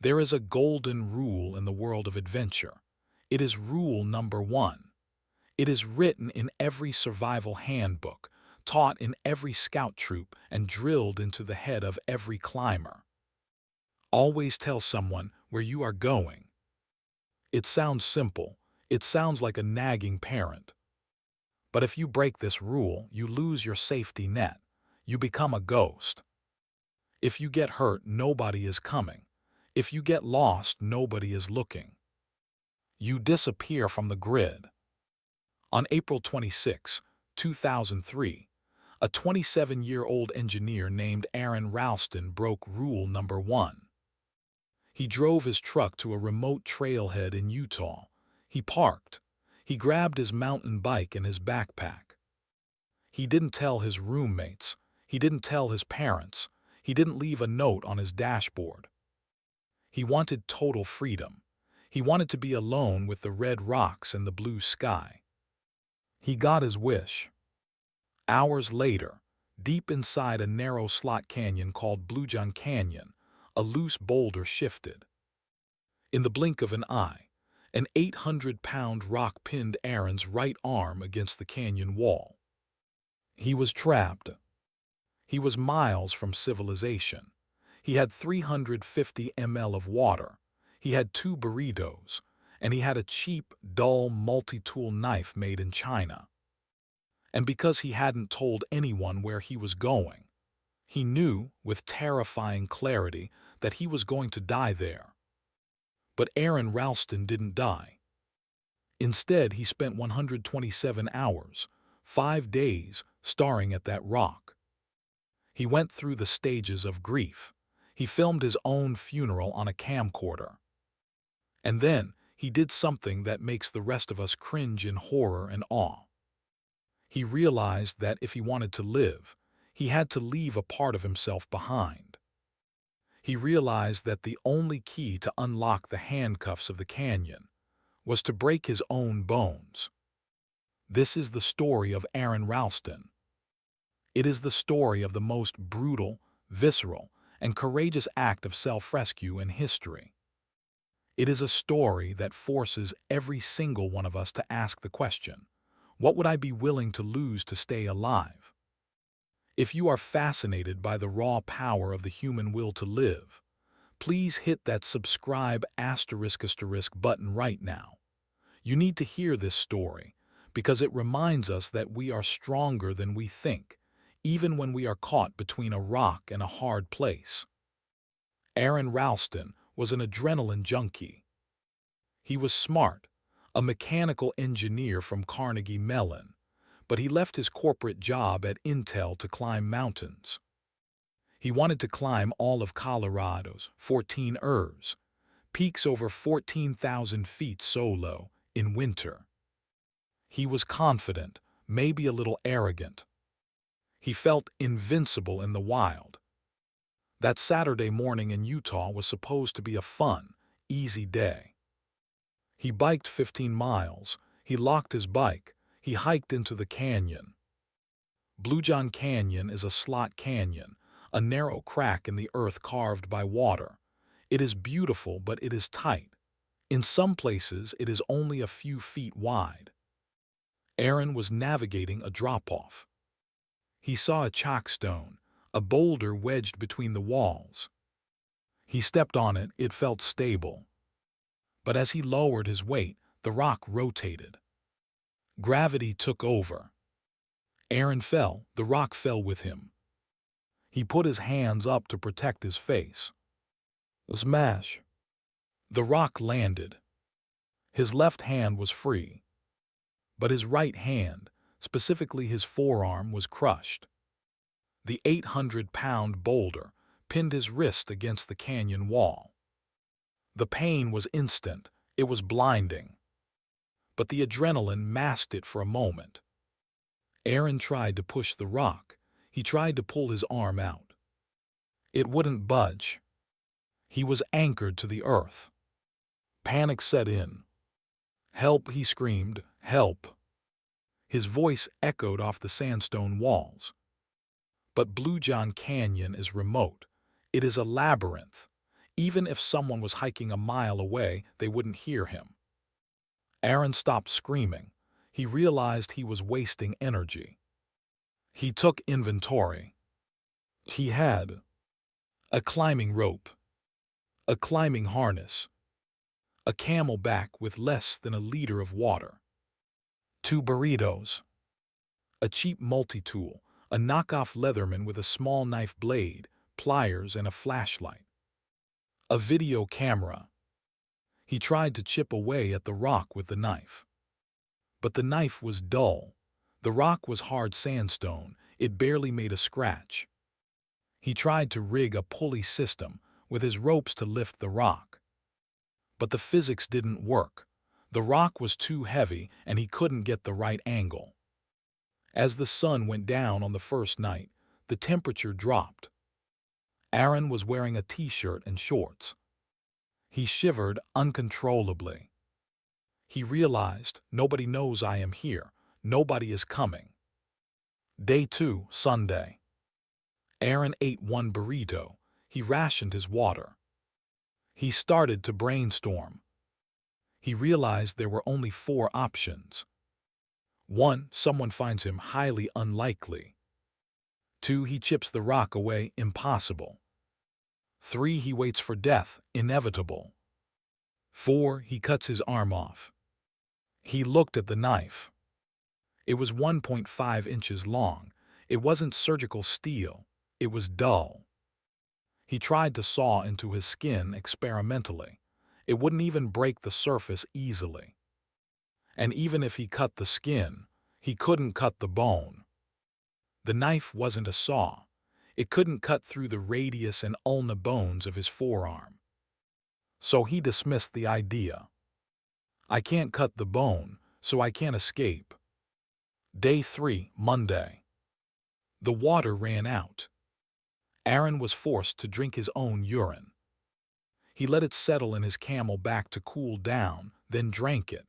There is a golden rule in the world of adventure. It is rule number one. It is written in every survival handbook, taught in every scout troop, and drilled into the head of every climber. Always tell someone where you are going. It sounds simple. It sounds like a nagging parent. But if you break this rule, you lose your safety net. You become a ghost. If you get hurt, nobody is coming. If you get lost, nobody is looking. You disappear from the grid. On April 26, 2003, a 27-year-old engineer named Aron Ralston broke rule number one. He drove his truck to a remote trailhead in Utah. He parked. He grabbed his mountain bike and his backpack. He didn't tell his roommates. He didn't tell his parents. He didn't leave a note on his dashboard. He wanted total freedom. He wanted to be alone with the red rocks and the blue sky. He got his wish. Hours later, deep inside a narrow slot canyon called Blue John Canyon, a loose boulder shifted. In the blink of an eye, an 800-pound rock pinned Aron's right arm against the canyon wall. He was trapped. He was miles from civilization. He had 350 ml of water. He had 2 burritos, and he had a cheap, dull, multi-tool knife made in China. And because he hadn't told anyone where he was going, he knew with terrifying clarity that he was going to die there. But Aron Ralston didn't die. Instead, he spent 127 hours, 5 days, staring at that rock. He went through the stages of grief. He filmed his own funeral on a camcorder. And then he did something that makes the rest of us cringe in horror and awe. He realized that if he wanted to live, he had to leave a part of himself behind. He realized that the only key to unlock the handcuffs of the canyon was to break his own bones. This is the story of Aron Ralston. It is the story of the most brutal, visceral, and courageous act of self-rescue in history. It is a story that forces every single one of us to ask the question, what would I be willing to lose to stay alive? If you are fascinated by the raw power of the human will to live, please hit that subscribe ** button right now. You need to hear this story because it reminds us that we are stronger than we think, even when we are caught between a rock and a hard place. Aron Ralston was an adrenaline junkie. He was smart, a mechanical engineer from Carnegie Mellon, but he left his corporate job at Intel to climb mountains. He wanted to climb all of Colorado's 14 ERS, peaks over 14,000 feet solo, in winter. He was confident, maybe a little arrogant. He felt invincible in the wild. That Saturday morning in Utah was supposed to be a fun, easy day. He biked 15 miles, he locked his bike, he hiked into the canyon. Blue John Canyon is a slot canyon, a narrow crack in the earth carved by water. It is beautiful, but it is tight. In some places, it is only a few feet wide. Aron was navigating a drop-off. He saw a chockstone, a boulder wedged between the walls. He stepped on it, it felt stable. But as he lowered his weight, the rock rotated. Gravity took over. Aron fell, the rock fell with him. He put his hands up to protect his face. Smash! The rock landed. His left hand was free. But his right hand, specifically his forearm, was crushed. The 800-pound boulder pinned his wrist against the canyon wall. The pain was instant, it was blinding. But the adrenaline masked it for a moment. Aron tried to push the rock. He tried to pull his arm out. It wouldn't budge. He was anchored to the earth. Panic set in. "Help!" he screamed. "Help!" His voice echoed off the sandstone walls. But Blue John Canyon is remote. It is a labyrinth. Even if someone was hiking a mile away, they wouldn't hear him. Aron stopped screaming. He realized he was wasting energy. He took inventory. He had a climbing rope, a climbing harness, a camelback with less than a liter of water, 2 burritos, a cheap multi-tool, a knockoff Leatherman with a small knife blade, pliers, and a flashlight, a video camera. He tried to chip away at the rock with the knife. But the knife was dull. The rock was hard sandstone. It barely made a scratch. He tried to rig a pulley system with his ropes to lift the rock. But the physics didn't work. The rock was too heavy and he couldn't get the right angle. As the sun went down on the first night, the temperature dropped. Aron was wearing a t-shirt and shorts. He shivered uncontrollably. He realized, nobody knows I am here. Nobody is coming. Day 2, Sunday. Aron ate 1 burrito. He rationed his water. He started to brainstorm. He realized there were only 4 options. 1, someone finds him, highly unlikely. 2, he chips the rock away, impossible. 3, he waits for death, inevitable. 4, he cuts his arm off. He looked at the knife. It was 1.5 inches long. It wasn't surgical steel. It was dull. He tried to saw into his skin experimentally. It wouldn't even break the surface easily. And even if he cut the skin, he couldn't cut the bone. The knife wasn't a saw. It couldn't cut through the radius and ulna bones of his forearm. So he dismissed the idea. I can't cut the bone, so I can't escape. Day 3, Monday. The water ran out. Aron was forced to drink his own urine. He let it settle in his camelback to cool down, then drank it.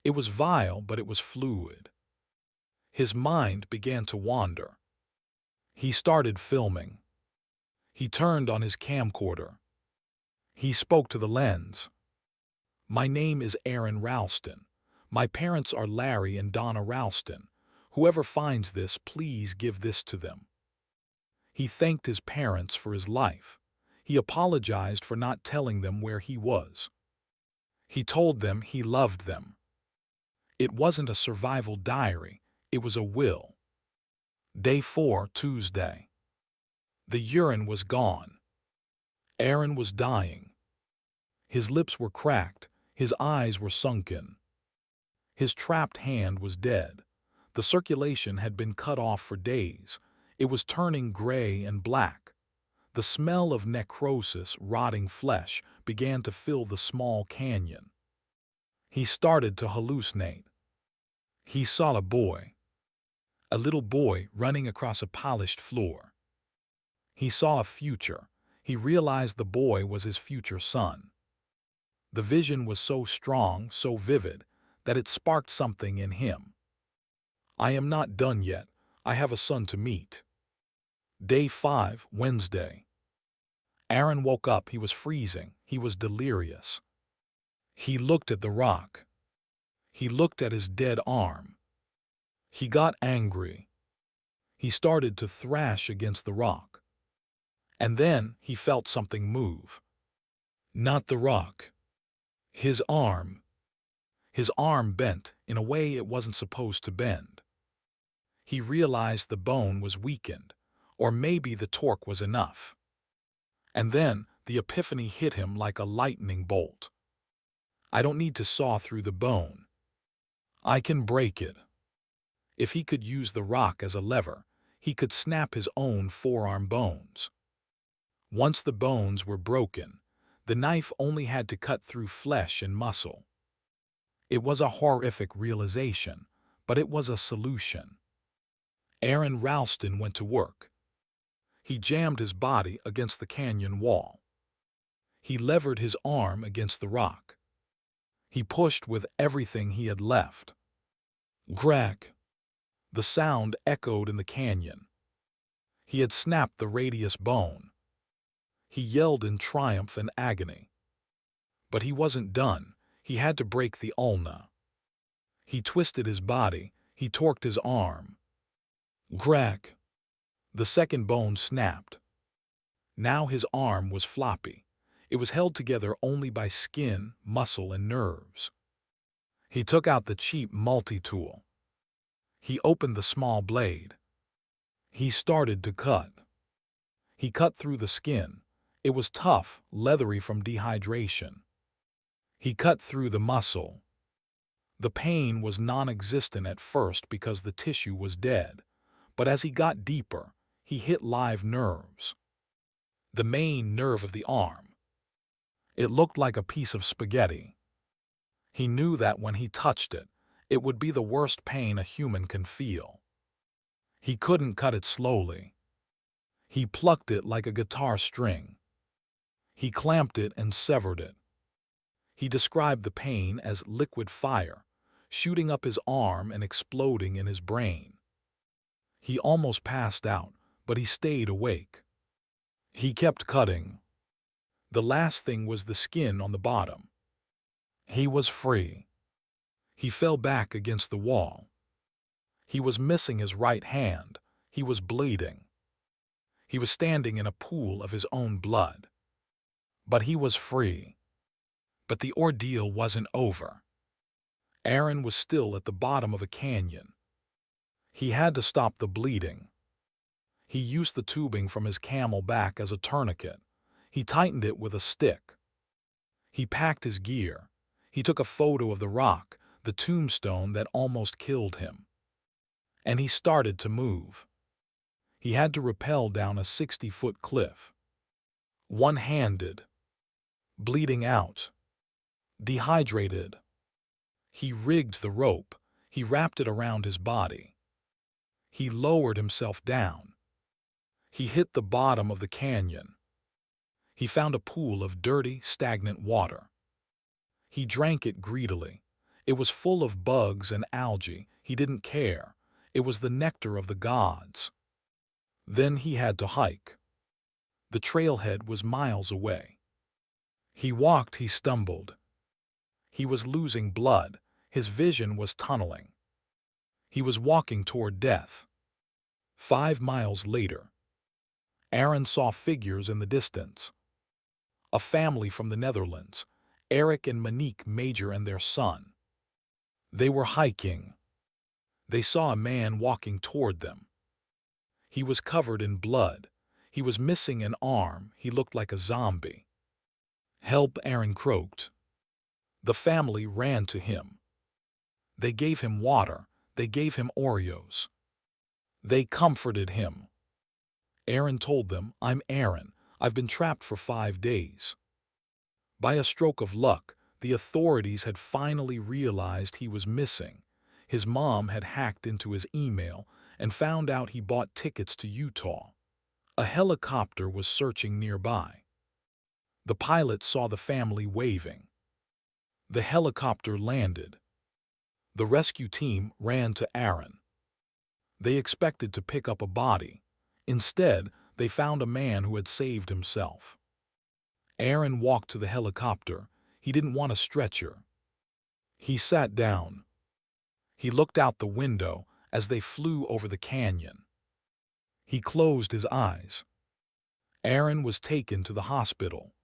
It was vile, but it was fluid. His mind began to wander. He started filming. He turned on his camcorder. He spoke to the lens. My name is Aron Ralston. My parents are Larry and Donna Ralston. Whoever finds this, please give this to them. He thanked his parents for his life. He apologized for not telling them where he was. He told them he loved them. It wasn't a survival diary. It was a will. Day 4, Tuesday. The urine was gone. Aron was dying. His lips were cracked. His eyes were sunken. His trapped hand was dead. The circulation had been cut off for days. It was turning gray and black. The smell of necrosis, rotting flesh, began to fill the small canyon. He started to hallucinate. He saw a little boy running across a polished floor. He saw a future. He realized the boy was his future son. The vision was so strong, so vivid, that it sparked something in him. I am not done yet. I have a son to meet. Day 5, Wednesday. Aron woke up. He was freezing. He was delirious. He looked at the rock. He looked at his dead arm. He got angry. He started to thrash against the rock. And then he felt something move. Not the rock. His arm. His arm bent in a way it wasn't supposed to bend. He realized the bone was weakened, or maybe the torque was enough. And then the epiphany hit him like a lightning bolt. I don't need to saw through the bone. I can break it. If he could use the rock as a lever, he could snap his own forearm bones. Once the bones were broken, the knife only had to cut through flesh and muscle. It was a horrific realization, but it was a solution. Aron Ralston went to work. He jammed his body against the canyon wall. He levered his arm against the rock. He pushed with everything he had left. Crack! The sound echoed in the canyon. He had snapped the radius bone. He yelled in triumph and agony. But he wasn't done. He had to break the ulna. He twisted his body. He torqued his arm. Crack! The second bone snapped. Now his arm was floppy. It was held together only by skin, muscle, and nerves. He took out the cheap multi-tool. He opened the small blade. He started to cut. He cut through the skin. It was tough, leathery from dehydration. He cut through the muscle. The pain was non-existent at first because the tissue was dead, but as he got deeper, he hit live nerves. The main nerve of the arm. It looked like a piece of spaghetti. He knew that when he touched it, it would be the worst pain a human can feel. He couldn't cut it slowly. He plucked it like a guitar string. He clamped it and severed it. He described the pain as liquid fire, shooting up his arm and exploding in his brain. He almost passed out, but he stayed awake. He kept cutting. The last thing was the skin on the bottom. He was free. He fell back against the wall. He was missing his right hand. He was bleeding. He was standing in a pool of his own blood. But he was free. But the ordeal wasn't over. Aron was still at the bottom of a canyon. He had to stop the bleeding. He used the tubing from his camel back as a tourniquet. He tightened it with a stick. He packed his gear. He took a photo of the rock, the tombstone that almost killed him. And he started to move. He had to rappel down a 60-foot cliff. One-handed. Bleeding out. Dehydrated. He rigged the rope. He wrapped it around his body. He lowered himself down. He hit the bottom of the canyon. He found a pool of dirty, stagnant water. He drank it greedily. It was full of bugs and algae. He didn't care. It was the nectar of the gods. Then he had to hike. The trailhead was miles away. He walked, he stumbled. He was losing blood. His vision was tunneling. He was walking toward death. 5 miles later, Aron saw figures in the distance. A family from the Netherlands, Eric and Monique Major and their son. They were hiking. They saw a man walking toward them. He was covered in blood. He was missing an arm. He looked like a zombie. "Help!" Aron croaked. The family ran to him. They gave him water. They gave him Oreos. They comforted him. Aron told them, "I'm Aron. I've been trapped for 5 days." By a stroke of luck, the authorities had finally realized he was missing. His mom had hacked into his email and found out he bought tickets to Utah. A helicopter was searching nearby. The pilot saw the family waving. The helicopter landed. The rescue team ran to Aron. They expected to pick up a body. Instead, they found a man who had saved himself. Aron walked to the helicopter. He didn't want a stretcher. He sat down. He looked out the window as they flew over the canyon. He closed his eyes. Aron was taken to the hospital.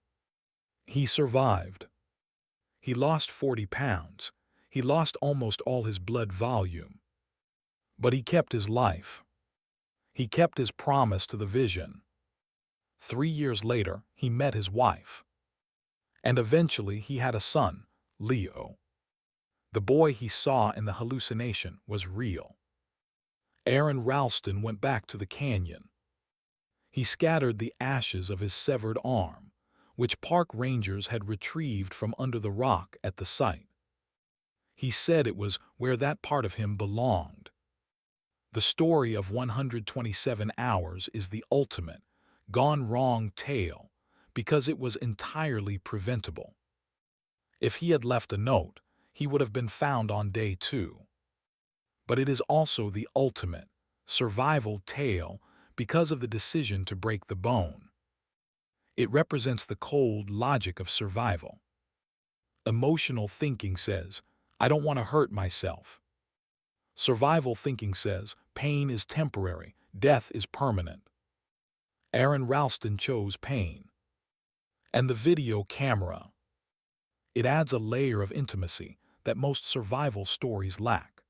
He survived. He lost 40 pounds. He lost almost all his blood volume. But he kept his life. He kept his promise to the vision. 3 years later, he met his wife. And eventually he had a son, Leo. The boy he saw in the hallucination was real. Aron Ralston went back to the canyon. He scattered the ashes of his severed arm, which park rangers had retrieved from under the rock at the site. He said it was where that part of him belonged. The story of 127 hours is the ultimate, gone wrong tale because it was entirely preventable. If he had left a note, he would have been found on day 2. But it is also the ultimate, survival tale because of the decision to break the bone. It represents the cold logic of survival. Emotional thinking says, I don't want to hurt myself. Survival thinking says, pain is temporary, death is permanent. Aron Ralston chose pain. And the video camera. It adds a layer of intimacy that most survival stories lack.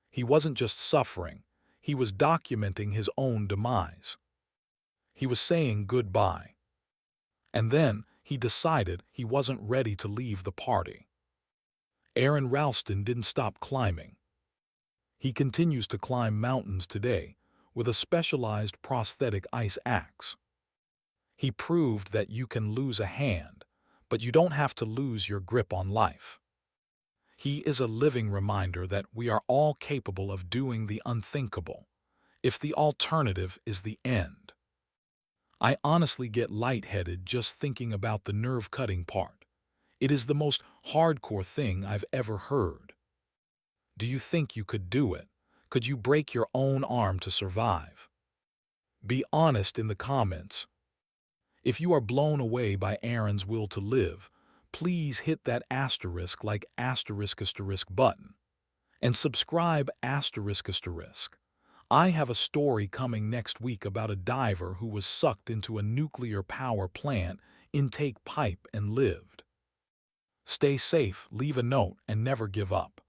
He wasn't just suffering, he was documenting his own demise. He was saying goodbye. And then he decided he wasn't ready to leave the party. Aron Ralston didn't stop climbing. He continues to climb mountains today with a specialized prosthetic ice axe. He proved that you can lose a hand, but you don't have to lose your grip on life. He is a living reminder that we are all capable of doing the unthinkable, if the alternative is the end. I honestly get lightheaded just thinking about the nerve-cutting part. It is the most hardcore thing I've ever heard. Do you think you could do it? Could you break your own arm to survive? Be honest in the comments. If you are blown away by Aron's will to live, please hit that asterisk like asterisk button. And subscribe asterisk. I have a story coming next week about a diver who was sucked into a nuclear power plant intake pipe and lived. Stay safe, leave a note, and never give up.